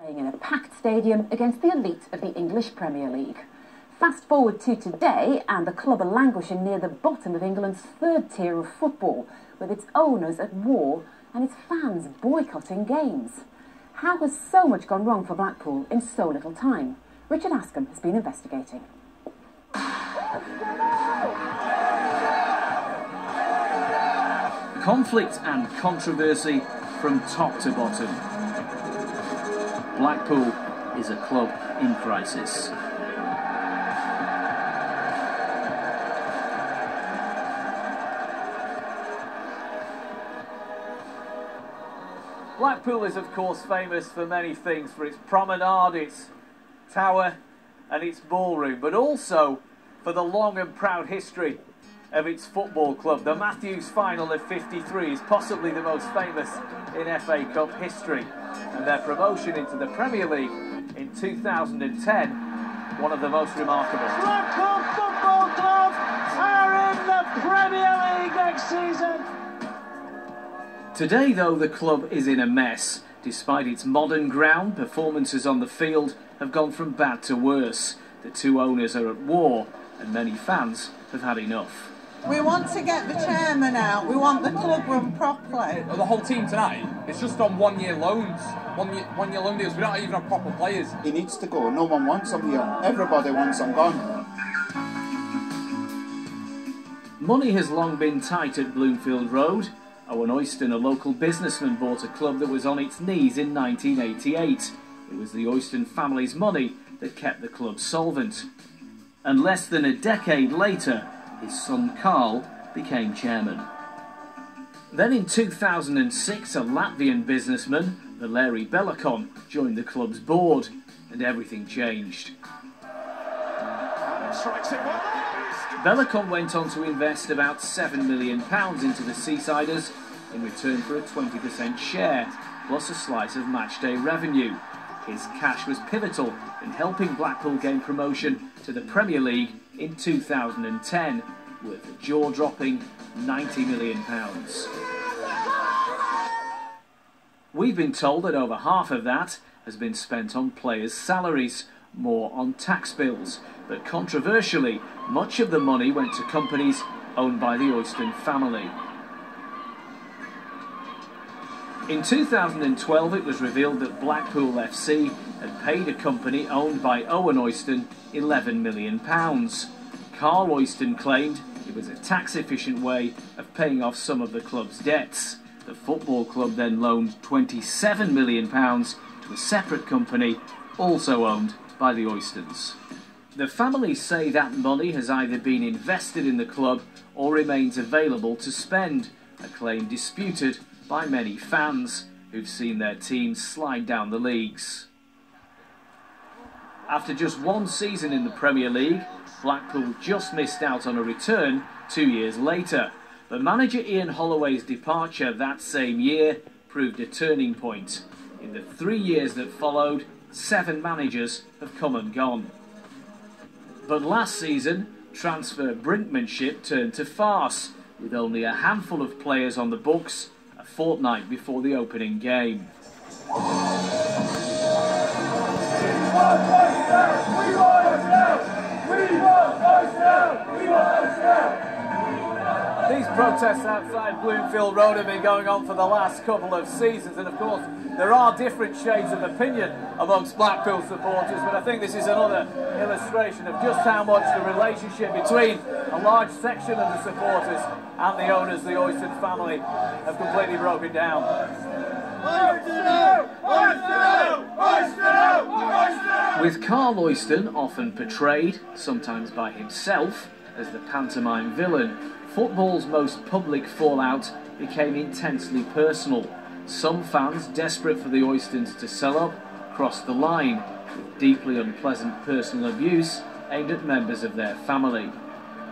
Playing in a packed stadium against the elite of the English Premier League. Fast forward to today, and the club are languishing near the bottom of England's third tier of football, with its owners at war and its fans boycotting games. How has so much gone wrong for Blackpool in so little time? Richard Askham has been investigating. Conflict and controversy from top to bottom. Blackpool is a club in crisis. Blackpool is of course famous for many things, for its promenade, its tower and its ballroom, but also for the long and proud history of its football club. The Matthews final of '53 is possibly the most famous in FA Cup history, and their promotion into the Premier League in 2010, one of the most remarkable. Blackpool Football Club are in the Premier League next season. Today, though, the club is in a mess. Despite its modern ground, performances on the field have gone from bad to worse. The two owners are at war, and many fans have had enough. We want to get the chairman out. We want the club run properly. The whole team tonight, it's just on one-year loans. One-year loan deals. We don't even have proper players. He needs to go. No one wants him here. Everybody wants him gone. Money has long been tight at Bloomfield Road. Owen Oyston, a local businessman, bought a club that was on its knees in 1988. It was the Oyston family's money that kept the club solvent. And less than a decade later, his son Carl became chairman. Then in 2006, a Latvian businessman, Valeri Belakon, joined the club's board, and everything changed. Belakon went on to invest about £7 million into the Seasiders in return for a 20% share, plus a slice of matchday revenue. His cash was pivotal in helping Blackpool gain promotion to the Premier League in 2010, worth a jaw-dropping £90 million. We've been told that over half of that has been spent on players' salaries, more on tax bills, but controversially, much of the money went to companies owned by the Oyston family. In 2012, it was revealed that Blackpool FC had paid a company owned by Owen Oyston £11 million. Carl Oyston claimed it was a tax-efficient way of paying off some of the club's debts. The football club then loaned £27 million to a separate company, also owned by the Oystons. The family say that money has either been invested in the club or remains available to spend, a claim disputed by many fans who've seen their teams slide down the leagues. After just one season in the Premier League, Blackpool just missed out on a return 2 years later. But manager Ian Holloway's departure that same year proved a turning point. In the 3 years that followed, 7 managers have come and gone. But last season, transfer brinkmanship turned to farce, with only a handful of players on the books a fortnight before the opening game. These protests outside Bloomfield Road have been going on for the last couple of seasons, and of course there are different shades of opinion amongst Blackpool supporters, but I think this is another illustration of just how much the relationship between a large section of the supporters and the owners, the Oyston family, have completely broken down. With Carl Oyston often portrayed, sometimes by himself, as the pantomime villain, football's most public fallout became intensely personal. Some fans, desperate for the Oystons to sell up, crossed the line with deeply unpleasant personal abuse aimed at members of their family.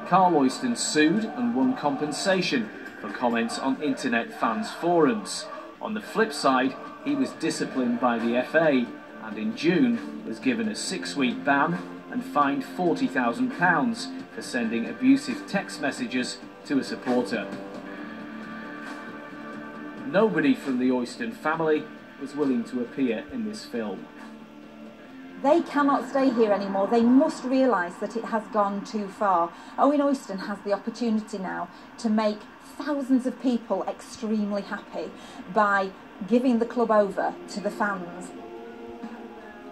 Carl Oyston sued and won compensation for comments on internet fans' forums. On the flip side, he was disciplined by the FA and in June was given a 6-week ban and fined £40,000 for sending abusive text messages to a supporter. Nobody from the Oyston family was willing to appear in this film. They cannot stay here anymore. They must realise that it has gone too far. Owen Oyston has the opportunity now to make thousands of people extremely happy by giving the club over to the fans.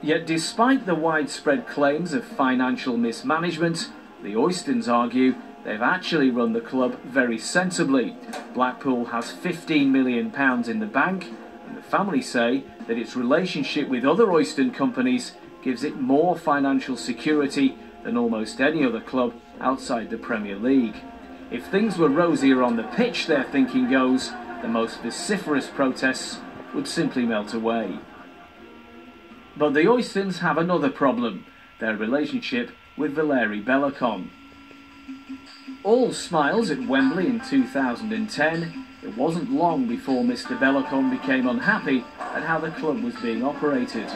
Yet despite the widespread claims of financial mismanagement, the Oystons argue they've actually run the club very sensibly. Blackpool has £15 million in the bank, and the family say that its relationship with other Oyston companies gives it more financial security than almost any other club outside the Premier League. If things were rosier on the pitch, their thinking goes, the most vociferous protests would simply melt away. But the Oystons have another problem, their relationship with Valeri Belokon. All smiles at Wembley in 2010, it wasn't long before Mr. Belokon became unhappy at how the club was being operated.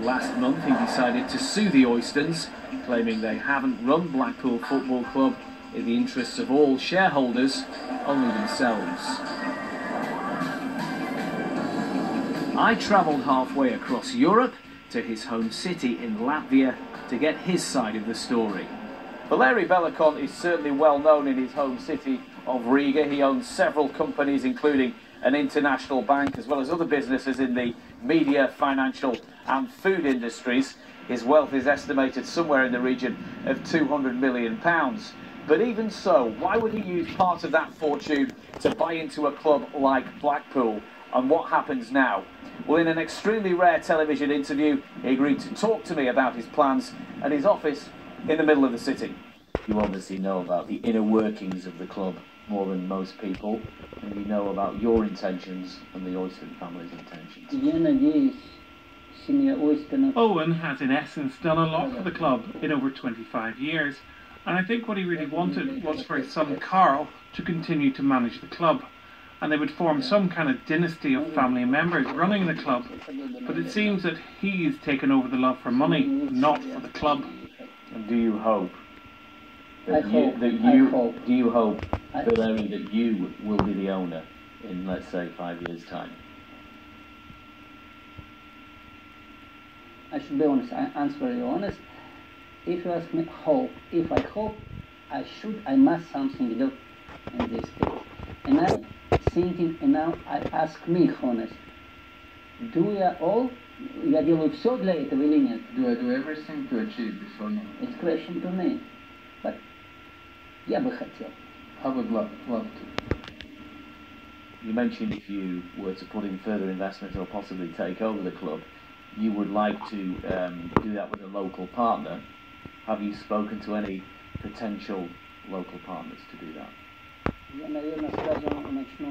Last month he decided to sue the Oystons, claiming they haven't run Blackpool Football Club in the interests of all shareholders, only themselves. I travelled halfway across Europe to his home city in Latvia to get his side of the story. Valeri Belokon is certainly well known in his home city of Riga. He owns several companies, including an international bank, as well as other businesses in the media, financial and food industries. His wealth is estimated somewhere in the region of £200 million. But even so, why would he use part of that fortune to buy into a club like Blackpool? And what happens now? Well, in an extremely rare television interview, he agreed to talk to me about his plans and his office in the middle of the city. You obviously know about the inner workings of the club more than most people, and you know about your intentions and the Oyston family's intentions. Owen has in essence done a lot for the club in over 25 years, and I think what he really wanted was for his son Carl to continue to manage the club, and they would form some kind of dynasty of family members running the club. But it seems that he's taken over the love for money, not for the club. And do you hope that Valeri, that you will be the owner in, let's say, 5 years' time? I should be honest, I answer you honest. If you ask me hope, if I hope, I must something do in this case. And I'm thinking, and now I ask me honest, do я all, я делаю все для этого или нет? Do I do everything to achieve this or not? It's a question to me, but я бы хотел. I would love to. You mentioned if you were to put in further investment or possibly take over the club, you would like to do that with a local partner. Have you spoken to any potential local partners to do that? I'm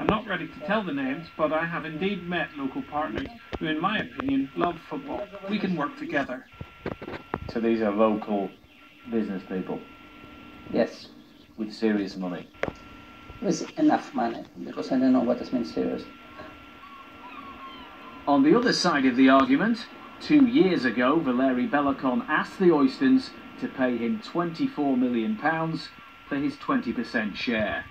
not ready to tell the names, but I have indeed met local partners who, in my opinion, love football. We can work together. So these are local business people? Yes. With serious money? With enough money, because I don't know what it means serious. On the other side of the argument, 2 years ago, Valeri Belokon asked the Oystons to pay him £24 million for his 20% share.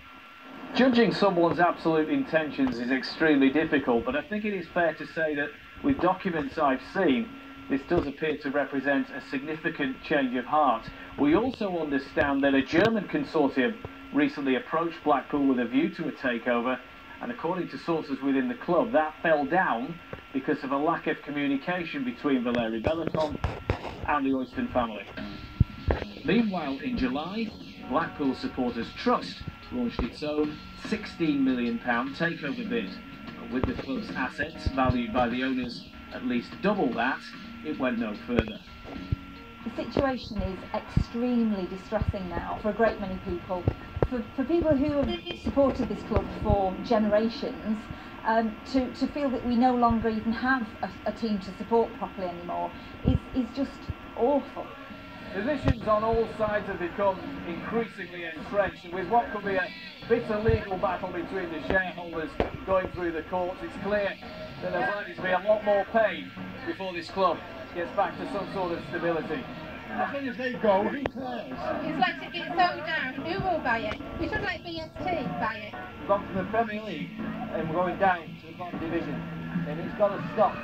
Judging someone's absolute intentions is extremely difficult, but I think it is fair to say that with documents I've seen, this does appear to represent a significant change of heart. We also understand that a German consortium recently approached Blackpool with a view to a takeover, and according to sources within the club, that fell down because of a lack of communication between Valeri Belokon and the Oyston family. Meanwhile, in July, Blackpool Supporters Trust launched its own £16 million takeover bid. With the club's assets valued by the owners at least double that, it went no further. The situation is extremely distressing now for a great many people. For people who have supported this club for generations, to feel that we no longer even have a team to support properly anymore is just awful. Positions on all sides have become increasingly entrenched, and with what could be a bitter legal battle between the shareholders going through the courts, it's clear that there's likely to be a lot more pain before this club gets back to some sort of stability. As long as they go, who cares? It's like to get sold down. Who will buy it? We should let BST buy it. We've gone from the Premier League and we're going down to the bottom division, and it's got to stop.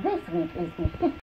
This week is the 50th